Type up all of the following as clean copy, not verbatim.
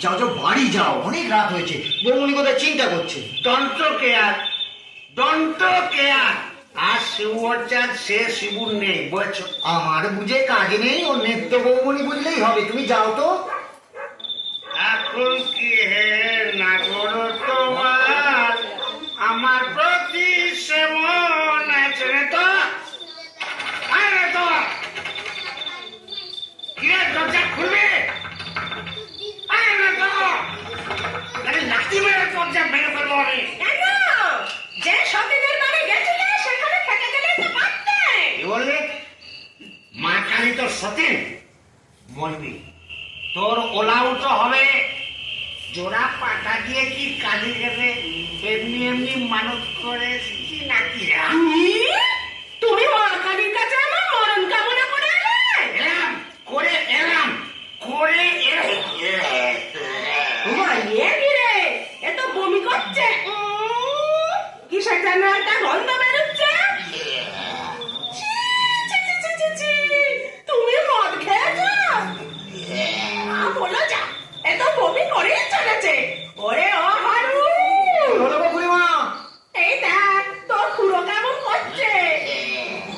যাও যাও বাড়ি যাও, অনেক রাত হয়েছে। বৌমনি কোথায় চিন্তা করছে। দন্ত কেয়ার, দন্ত কেয়ার। আর শিবুর চাঁদ সে শিবুর নেই, বুঝছো? আমার বুঝে কাজ নেই, ও নেত্য বৌমনি বুঝলেই হবে। তুমি যাও তো। এখন কি হে নাগর তোমার আমার প্রতি সে মন আছে রে তো? আরে তো কি রে, দরজা খুলবে? আরে তো আরে লাঠি মেরে দরজা মেরে ফেলবো আমি। কেন? যে সতীনের বাড়ি গেছিলে সেখানে থেকে গেলে তো পারতে। কি বললি? মা কালী তো সতীন বলবি, তোর ওলাউটো হবে জোড়া পাটা দিয়ে কি কালী গেলে এমনি এমনি মানত করে এসেছি নাকি? তুমি মা কালীর কাছে আমার মরণ কামনা করে এলে? এলাম করে এলাম করে তোমার ইয়ে কি রে? এ তো বমি করছে। কিসের যেন একটা গন্ধ বেরোচ্ছে। ছি, ছি, ছি, ছি, ছি, ছি। তুমি মদ খেয়েছো? বলো যা, এ তো বমি করেই চলেছে। ওরে ও হারু, হলো গো বুড়িমা। এই দেখ তোর খুড়ো কেমন করছে।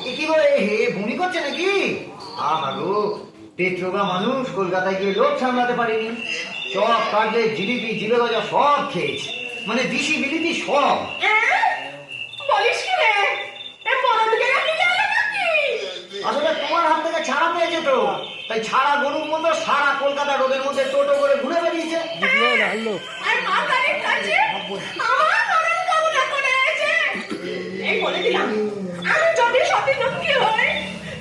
এ কি বলে, হে বমি করছে নাকি? আমার গো, পেট্রোগা মানুষ, কলকাতায় গিয়ে লোক সামলাতে পারিনি। সব কাটলে জিলিপি জিলে ভাজা সব খেয়েছে, মানে দিশি বিলিতি সব। বলিস কি রে? এ মরণ গেলে কি গেল নাকি? আসলে তোমার হাত থেকে ছাড়া পেয়েছে তো, তাই ছাড়া গরুর মতো সারা কলকাতা রোদের মধ্যে টোটো করে ঘুরে বেরিয়েছে। আর মা কালীর কাছে আমার মরণ কামনা করে আছে। এই বলে দিলাম, আমি যদি সতী লক্ষ্মী হই,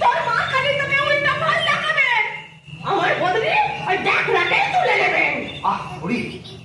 তোর মা কালী তোকে উল্টা ভাল লাগাবে। আমার বদলে ওই দেখ রাতে তুলে নেবেন। আহ বুড়ি,